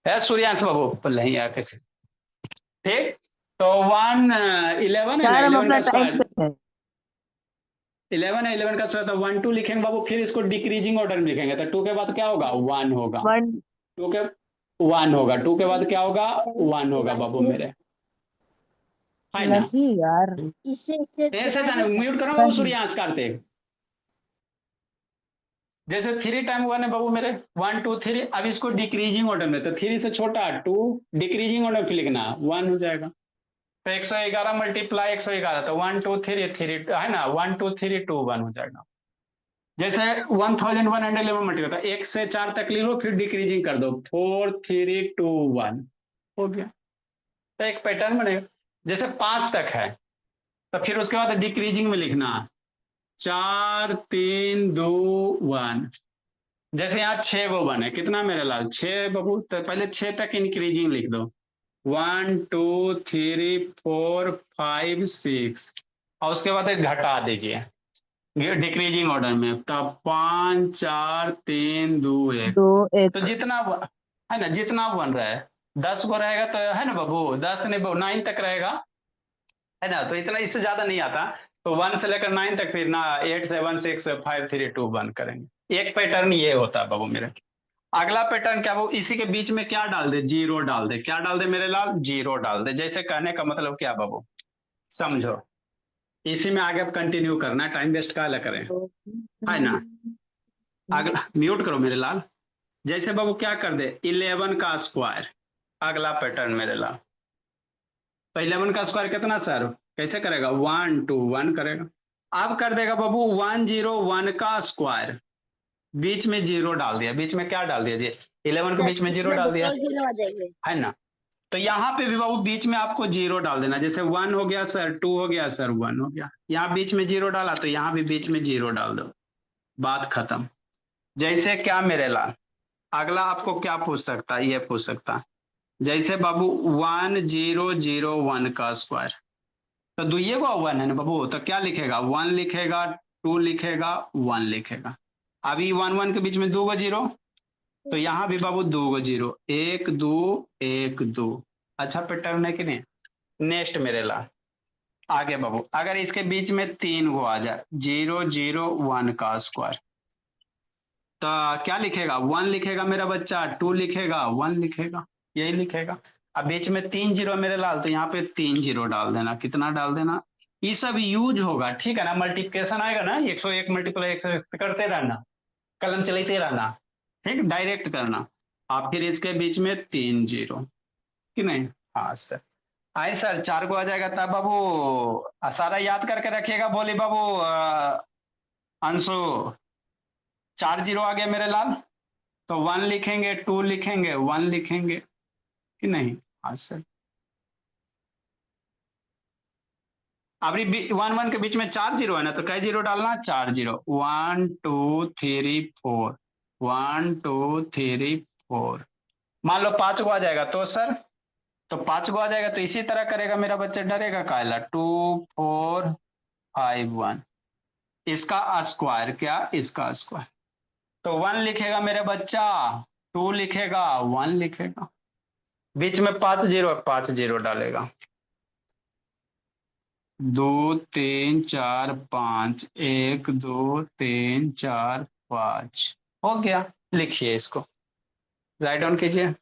है सूर्यांश बाबू नहीं यार कैसे, ठीक। तो 11 है ना, सर हम 11 अपना का टाइम स्क्वायर, पे हैं। 11 है, 11 का स्क्वायर, तो 1 2 लिखेंगे बाबू, फिर इसको डिक्रीजिंग ऑर्डर में लिखेंगे, तो 2 के बाद क्या होगा, 1 होगा, 1 2 के 1 होगा, 2 के बाद क्या होगा, 1 होगा बाबू मेरे, है ना। नहीं यार। इससे ऐसे था, म्यूट करो बाबू सूर्यांश कार्तिक। जैसे 3 टाइम 1 है बाबू मेरे, 1 2 3, अब इसको डिक्रीजिंग ऑर्डर में, तो 3 से छोटा 2, डिक्रीजिंग ऑर्डर में लिखना, 1 हो जाएगा। तो 111 मल्टीप्लाई 111, तो 1 2 3 3 है ना, 1 2 3 2 1 हो जाएगा। जैसे 1111 मल्टीप्लाई होता है, 1 से 4 तक ले लो, फिर डिक्रीजिंग कर दो, 4 3 2 1 हो गया। तो एक पैटर्न बनेगा। जैसे 5 तक है तो फिर उसके बाद डिक्रीजिंग में लिखना 4 3 2 1। जैसे यहाँ 6 गो बने, कितना मेरे लाल 6 बबू, तो पहले 6 तक इंक्रीजिंग लिख दो, 1 2 3 4 5 6, और उसके बाद एक घटा दीजिए डिक्रीजिंग ऑर्डर में, तब 5 4 3 2 1। 2 तो 1 जितना है ना, जितना बन रहा है 10 गो रहेगा तो है ना बाबू, 10 नहीं बाबू 9 तक रहेगा, है ना। तो इतना, इससे ज्यादा नहीं आता। तो 1 से लेकर 9 तक, फिर ना 8 7 6 5 3 2 1 करेंगे। एक पैटर्न ये होता है बाबू मेरे। अगला पैटर्न क्या, वो इसी के बीच में क्या डाल दे, जीरो डाल दे। क्या डाल दे मेरे लाल, जीरो डाल दे। जैसे कहने का मतलब क्या बाबू, समझो, इसी में आगे कंटिन्यू करना, टाइम वेस्ट काहे करें, है ना। अगला म्यूट करो मेरे लाल। जैसे बाबू क्या कर दे, 11 का स्क्वायर, अगला पैटर्न मेरे लाल। तो 11 का स्क्वायर कितना सर, कैसे करेगा, 1 2 1 करेगा। अब कर देगा बाबू 101 का स्क्वायर, बीच में जीरो डाल दिया। बीच में क्या डाल दिया जी, 11 के सर बीच में जीरो इसमें डाल दिया, दो जीरो आ जाएंगे। है ना। तो यहाँ पे भी बाबू बीच में आपको जीरो डाल देना। जैसे 1 हो गया सर, 2 हो गया सर, 1 हो गया। यहाँ बीच में जीरो डाला तो यहाँ भी बीच में जीरो डाल दो, बात खत्म। जैसे क्या मेरे लाल, अगला आपको क्या पूछ सकता है, ये पूछ सकता है, जैसे बाबू 1001 का स्क्वायर, तो दुइये को 1 है ना बाबू, तो क्या लिखेगा, 1 लिखेगा, 2 लिखेगा, 1 लिखेगा। अभी 1 1 के बीच में 2 गो जीरो, तो यहाँ भी बाबू 2 गो जीरो, 1 2 1 2। अच्छा पैटर्न है कि नहीं। नेक्स्ट मेरे ला, आगे बाबू, अगर इसके बीच में 3 गो आ जाए, 001 का स्क्वायर, तो क्या लिखेगा, 1 लिखेगा मेरा बच्चा, 2 लिखेगा, 1 लिखेगा, यही लिखेगा। अब बीच में 3 जीरो मेरे लाल, तो यहाँ पे 3 जीरो डाल देना। कितना डाल देना, ये सब यूज होगा, ठीक है ना। मल्टीप्लिकेशन आएगा ना, 101 मल्टीप्लाई 101 करते रहना, कलम चलाते रहना, ठीक, डायरेक्ट करना। आप फिर इसके बीच में 3 जीरो, कि नहीं। हाँ सर, आए सर 4 को आ जाएगा, तब बाबू सारा याद करके रखिएगा। बोली बाबू अंशु, 4 जीरो आ गया मेरे लाल, तो 1 लिखेंगे, 2 लिखेंगे, 1 लिखेंगे, कि नहीं। हाँ सर, अभी 1 1 के बीच में 4 जीरो है ना, तो कई जीरो डालना, 4 जीरो, 1 2 3 4, 1 2 3 4। मान लो 5 को आ जाएगा तो सर, तो 5 को आ जाएगा तो इसी तरह करेगा मेरा बच्चा, डरेगा कायला, 2 4 5 1। इसका स्क्वायर क्या, इसका स्क्वायर, तो 1 लिखेगा मेरा बच्चा, 2 लिखेगा, 1 लिखेगा। बीच में 5 जीरो डालेगा, 2 3 4 5, 1 2 3 4 5 हो गया। लिखिए इसको, राइट डाउन कीजिए।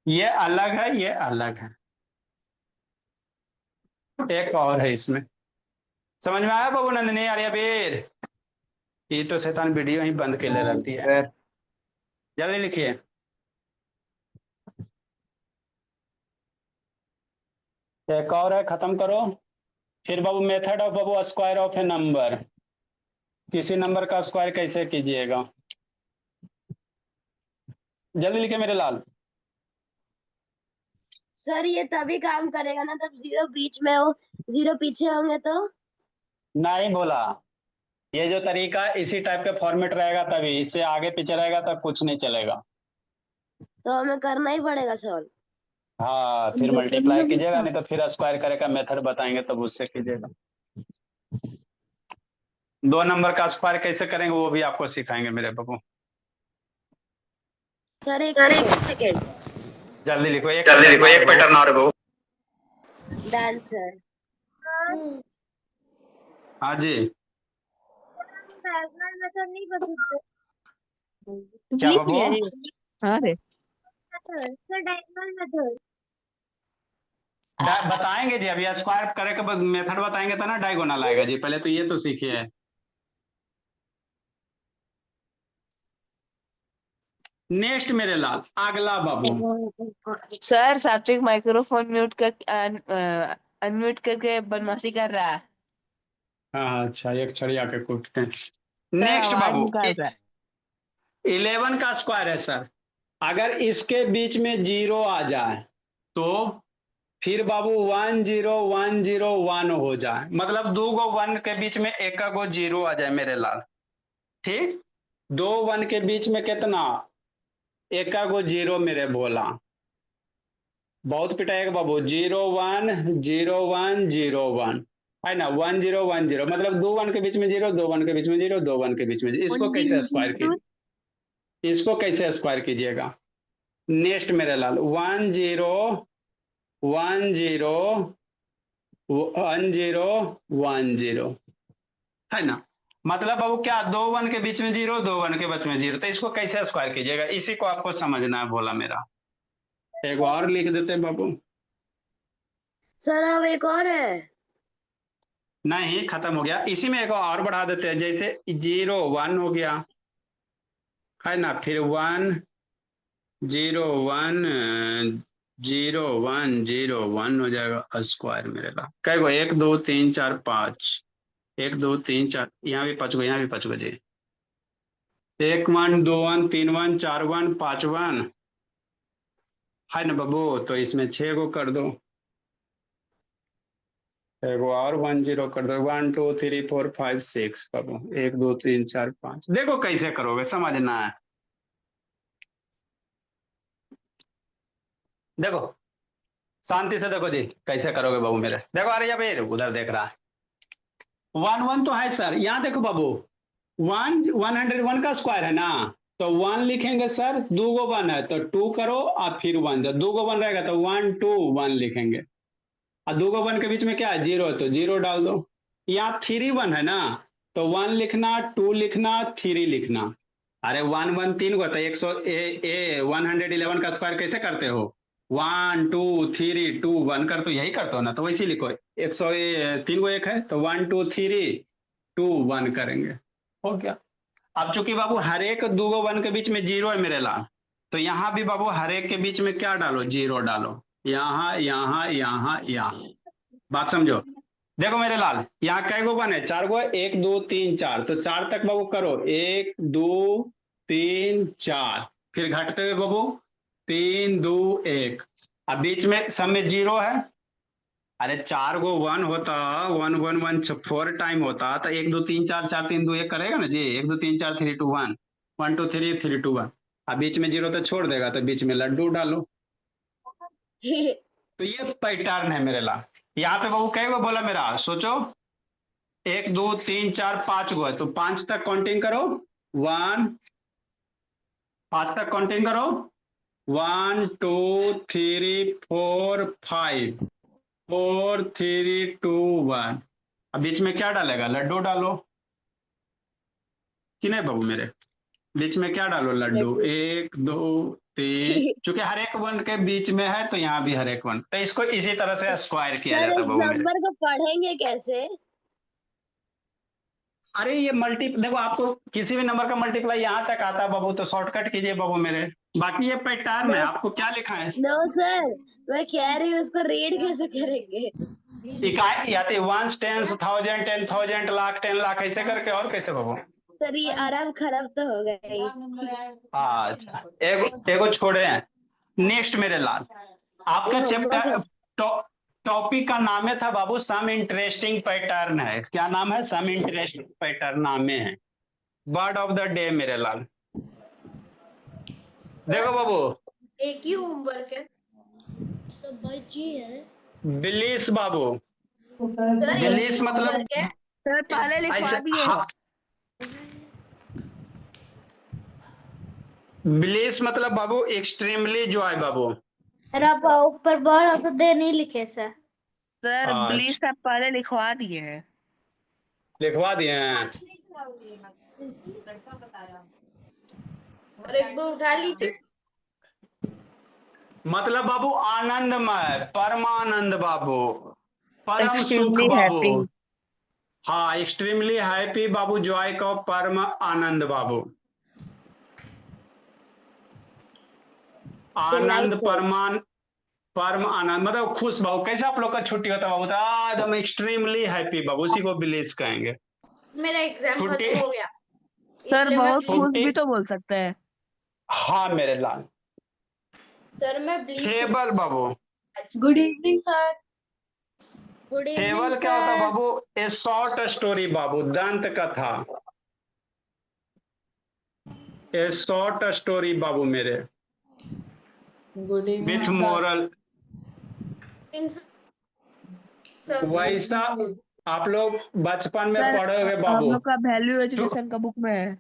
ये अलग है, ये अलग है, एक और है इसमें। समझ में आया बाबू नंदिनी आर्यवीर, ये तो शैतान वीडियो ही बंद के ले रहती है। जल्दी लिखिए, एक और है, खत्म करो। फिर बाबू मेथड ऑफ बाबू स्क्वायर ऑफ ए नंबर, किसी नंबर का स्क्वायर कैसे कीजिएगा, जल्दी लिखिए मेरे लाल। सर ये तभी काम करेगा ना, तब जीरो बीच में हो, जीरो पीछे होंगे तो। नहीं बोला, ये जो तरीका इसी टाइप का फॉर्मेट रहेगा तभी, इससे आगे पीछे रहेगा तब कुछ नहीं चलेगा। तो हमें करना ही पड़ेगा सॉल्व। हाँ, फिर मल्टीप्लाई कीजिएगा, नहीं तो फिर स्क्वायर करे का मेथड बताएंगे तब उससे कीजिएगा। 2 नंबर का स्क्वायर कैसे करेंगे वो भी आपको सिखाएंगे मेरे बाबू। सर एक सेकेंड, जल्दी लिखो, एक पैटर्न और है बाबू। Done sir. हाँ जी, मेथड नहीं बदलते क्या लिख बाबू, लिया रे। हाँ रे, सर, डायगोनल मेथड। बताएंगे जी, अभी स्क्वायर करे के मेथड बताएंगे तो ना डायगोनल आएगा जी, पहले तो ये तो सीखिए। नेक्स्ट मेरे लाल, अगला बाबू, सर सात्विक माइक्रोफोन म्यूट कर अनम्यूट करके बदमाशी कर रहा है। हाँ अच्छा, एक छड़ी आके कूटते हैं। सर नेक्स्ट आवाज बाबू, निकाल रहा है। 11 का स्क्वायर है सर। अगर इसके बीच में 0 आ जाए तो फिर बाबू 1 0 1 0 1 हो जाए, मतलब 2 गो 1 के बीच में एक गो 0 आ जाए मेरे लाल। ठीक, 2 1 के बीच में कितना, एक गो 0 मेरे भोला। बहुत पिटाएगा बाबू। 0 1 0 1 0 1 है ना, 1 0 1 0, मतलब 2 1 के बीच में 0, 2 1 के बीच में 0, 2 1 के बीच में 0। इसको कैसे स्क्वायर कीजिए, इसको कैसे स्क्वायर कीजिएगा। नेक्स्ट मेरे लाल, 1 0 1 0 1 0 1 0 है ना, मतलब बाबू क्या, 2 1 के बीच में 0, 2 1 के बीच में 0, तो इसको कैसे स्क्वायर कीजिएगा, इसी को आपको समझना है भोला मेरा। एक और लिख देते हैं बाबू। सर अब एक और है। नहीं, खत्म हो गया, इसी में एक और बढ़ा देते हैं, जैसे 0 1 हो गया है ना, फिर 1 0 1 0 1 0 1 हो जाएगा स्क्वायर मेरे ला। कै गो, 1 2 3 4 5, 1 2 3 4, यहाँ भी 5 गो, यहाँ भी 5 गो जी। 1 1 2 1 3 1 4 1 5 1 है ना बाबू, तो इसमें 6 गो कर दो। एगो और 1 0 कर दो, 1 2 3 4 5 6 बाबू, 1 2 3 4 5। देखो कैसे करोगे, समझना है। देखो शांति से देखो जी, कैसे करोगे बाबू मेरे, देखो, अरे या फिर उधर देख रहा है। 1 1 तो है सर, यहाँ देखो बाबू, 101 का स्क्वायर है ना, तो 1 लिखेंगे सर, 2 गो 1 है तो 2 करो और फिर 1, जब 2 गो 1 रहेगा तो 1 2 1 लिखेंगे, और 2 गो 1 के बीच में क्या है, 0 है तो 0 डाल दो। यहाँ 3 1 है ना, तो 1 लिखना, 2 लिखना, 3 लिखना। अरे 1 1 3 गो, तो 111 का स्क्वायर कैसे करते हो, 1 2 3 2 1 कर, तो यही करते हो ना, तो वैसे लिखो, 103 गो एक है तो 1 2 3 2 1 करेंगे, हो गया। अब चूंकि बाबू हर एक 2 गो 1 के बीच में 0 है मेरे लाल, तो यहाँ भी बाबू हर एक के बीच में क्या डालो, 0 डालो, यहाँ यहाँ यहाँ यहाँ। बात समझो। देखो मेरे लाल, यहाँ कै गो 1 है, 4 गो है, 1 2 3 4, तो 4 तक बाबू करो, 1 2 3 4, फिर घटते हुए बाबू 3 2 1, अब बीच में सब में 0 है। अरे 4 गो 1 होता, 1 1 1 4 टाइम होता, तो 1 2 3 4 4 3 2 1 करेगा ना जी, 1 2 3 4 3 2 1 1 2 3 3 2 1। अब बीच में 0 तो छोड़ देगा, तो बीच में लड्डू डालो। तो ये पैटर्न है मेरे ला। यहाँ पे बाबू कई गो बोला मेरा, सोचो, 1 2 3 4 5 गो है, तो 5 तक काउंटिंग करो, 1 5 तक काउंटिंग करो, 1 2 3 4 5 4 3 2 1। अब बीच में क्या डालेगा, लड्डू डालो कि नहीं बाबू मेरे, बीच में क्या डालो, लड्डू, 1 2 3, चूंकि हर एक वन के बीच में है तो यहाँ भी हर एक वन, तो इसको इसी तरह से स्क्वायर किया सर जाता है इस बाबू मेरे। नंबर को पढ़ेंगे कैसे? अरे ये मल्टी, देखो आपको किसी भी नंबर का मल्टीप्लाई यहाँ तक आता है बाबू, तो शॉर्टकट कीजिए बाबू मेरे, बाकी ये पैटर्न है, नो आपको क्या लिखा है। नो सर, मैं कह रही हूँ उसको रीड कैसे करेंगे? इकाई या तो ones tens thousand 10,000 lakh 10 lakh ऐसे करके, और कैसे बाबू। सर ये अरब खरब तो हो गई। अच्छा, एगो छोड़े हैं। नेक्स्ट मेरे लाल, आपका ये होमवर्क है। चैप्टर टॉपिक का नाम है था बाबू, सम इंटरेस्टिंग पैटर्न है, क्या नाम है, सम इंटरेस्टिंग पैटर्न नाम है। वर्ड ऑफ द डे मेरे लाल, देखो बाबू, एक ही होमवर्क है। बिलीस बाबू, सर एक बिलीस ही मतलब होमवर्क है। सर पहले लिखवा ऐसे, दिए हाँ, बिलीस मतलब बाबू एक्सट्रीमली जॉय बाबू। सर आप ऊपर वर्ड ऑफ द डे नहीं लिखे सर। सर अच्छा, प्लीज सब पहले लिखवा दिए हैं। लिखवा दिए हैं। और एक बार उठा लीजिए। मतलब बाबू आनंदमय, परमानंद बाबू, परम सुख एक्सट्रीमली बाबू। हैप्पी। हाँ, एक्सट्रीमली हैप्पी बाबू, जॉय का परम आनंद बाबू, आनंद Delighted. परमान परम आनंद मतलब खुश बाबू। कैसे आप लोग का छुट्टी होता है बाबू? तो एकदम एक्सट्रीमली हैप्पी बाबू, उसी को ब्लिस कहेंगे। मेरा एग्जाम छुट्टी, खत्म हो गया सर इसलिए मैं बहुत खुश छुट्टी, भी तो बोल सकते हैं। हाँ मेरे लाल। सर मैं ब्लीच हूँ। फेबल बाबू, good evening sir. Good evening fable क्या होता है सर। बाबू? ए शॉर्ट स्टोरी बाबू, दंत कथा। ए शॉर्ट स्टोरी बाबू मेरे, good evening with sir. Moral. Sir वैसा आप लोग बचपन में सर पढ़े होंगे हम बाबू। लोग का वैल्यू तो एजुकेशन का बुक में है।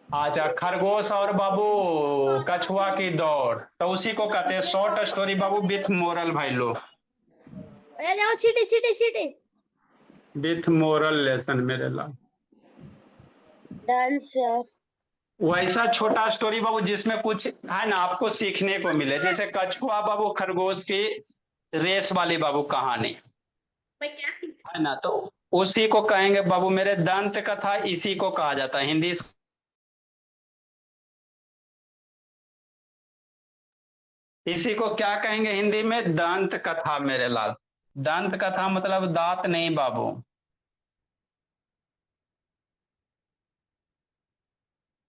अच्छा, खरगोश और बाबू कछुआ की दौड़, तो उसी को कहते हैं short story Babu, with moral भाई लोग, अरे जाओ चीटे चीटे चीटे। विथ मोरल लेसन मेरे लाल। Done sir. वैसा छोटा स्टोरी बाबू जिसमें कुछ है ना आपको सीखने को मिले, जैसे कछुआ बाबू खरगोश की रेस वाली बाबू कहानी, मैं क्या है ना, तो उसी को कहेंगे बाबू मेरे दंत कथा, इसी को कहा जाता है हिंदी। इसी को क्या कहेंगे हिंदी में? दंत कथा मेरे लाल। दंत कथा मतलब दांत नहीं बाबू।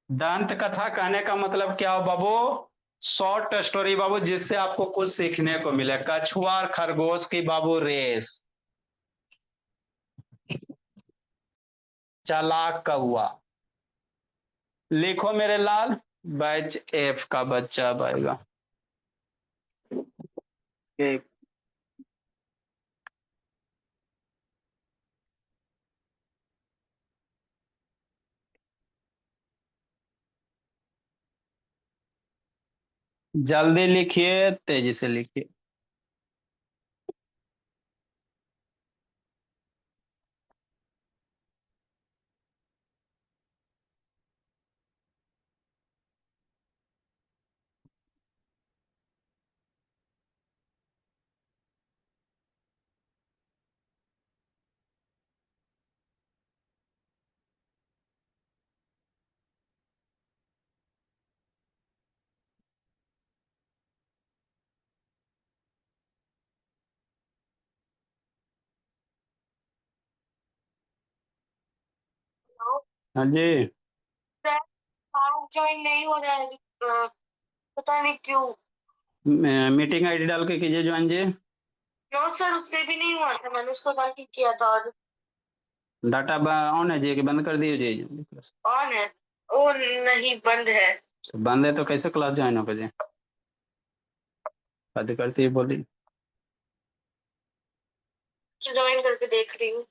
दंत कथा कहने का मतलब क्या हो बाबू? शॉर्ट स्टोरी बाबू जिससे आपको कुछ सीखने को मिले। कछुआ और खरगोश की बाबू रेस, चालाक कौआ। लिखो मेरे लाल, बैच एफ का बच्चा भाईगा। जल्दी लिखिए, तेजी से लिखिए। हाँ जी, ज्वाइन नहीं हो रहा है पता नहीं क्यों। मीटिंग आईडी डाल के कीजिए ज्वाइन जी। नो सर उससे भी नहीं हुआ था मैंने उसको कल ही किया था और डाटा ऑन है जी कि बंद कर दिए जी? ऑन है। ओ नहीं बंद है। तो बंद है तो कैसे क्लास ज्वाइन होगा जी? बात करती है बोली। ज्वाइन करके देख रही हूँ।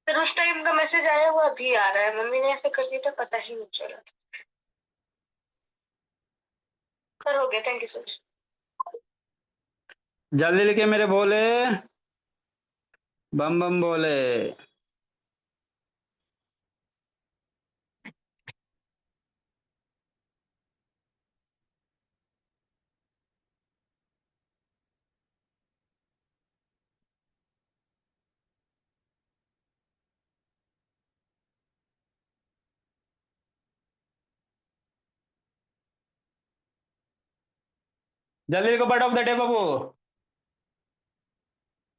फिर उस टाइम का मैसेज आया हुआ अभी आ रहा है मम्मी ने ऐसे कर दिया था पता ही नहीं चला। कर हो गया थैंक यू सर। जल्दी लिखिए मेरे भोले, बम बम बोले। जल्दी लिखो बट ऑफ द डे बाबू।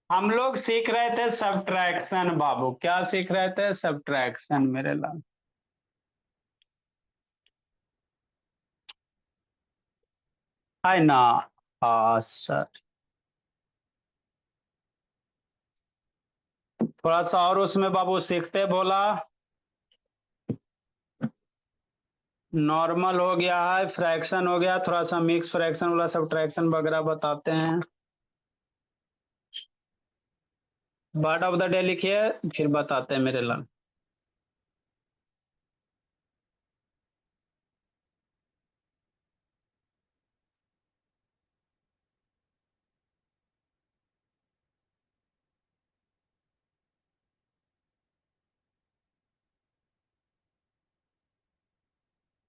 हम लोग सीख रहे थे सब्ट्रैक्शन बाबू। क्या सीख रहे थे? सब्ट्रैक्शन मेरे लाल। है ना? हाँ सर। थोड़ा सा और उसमें बाबू सीखते बोला। नॉर्मल हो गया है, फ्रैक्शन हो गया, थोड़ा सा मिक्स फ्रैक्शन वाला सब्ट्रैक्शन वगैरह बताते हैं। बट ऑफ द डे लिखिए, फिर बताते हैं मेरे लाल।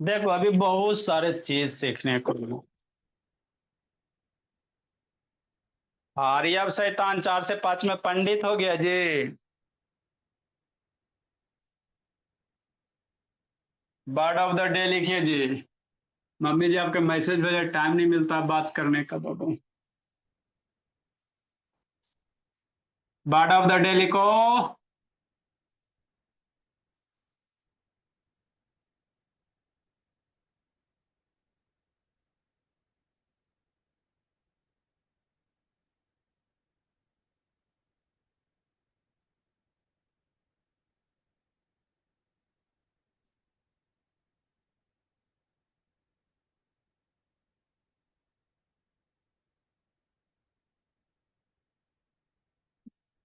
देखो अभी बहुत सारे चीज सीखने को मिले। आर्यव शैतान 4 से 5 में पंडित हो गया जी। बर्ड ऑफ द डे लिखिए जी। मम्मी जी आपके मैसेज भेजे, टाइम नहीं मिलता बात करने का बाबू। वर्ड ऑफ द डे लिखो।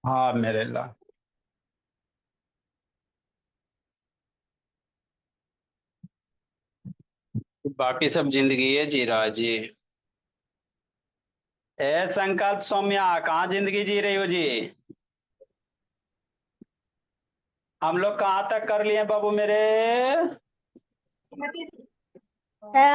हाँ मेरे ला, बाकी सब जिंदगी है जी रहा जी। ए संकल्प सौम्या, कहाँ जिंदगी जी रही हो जी? हम लोग कहाँ तक कर लिए बाबू मेरे?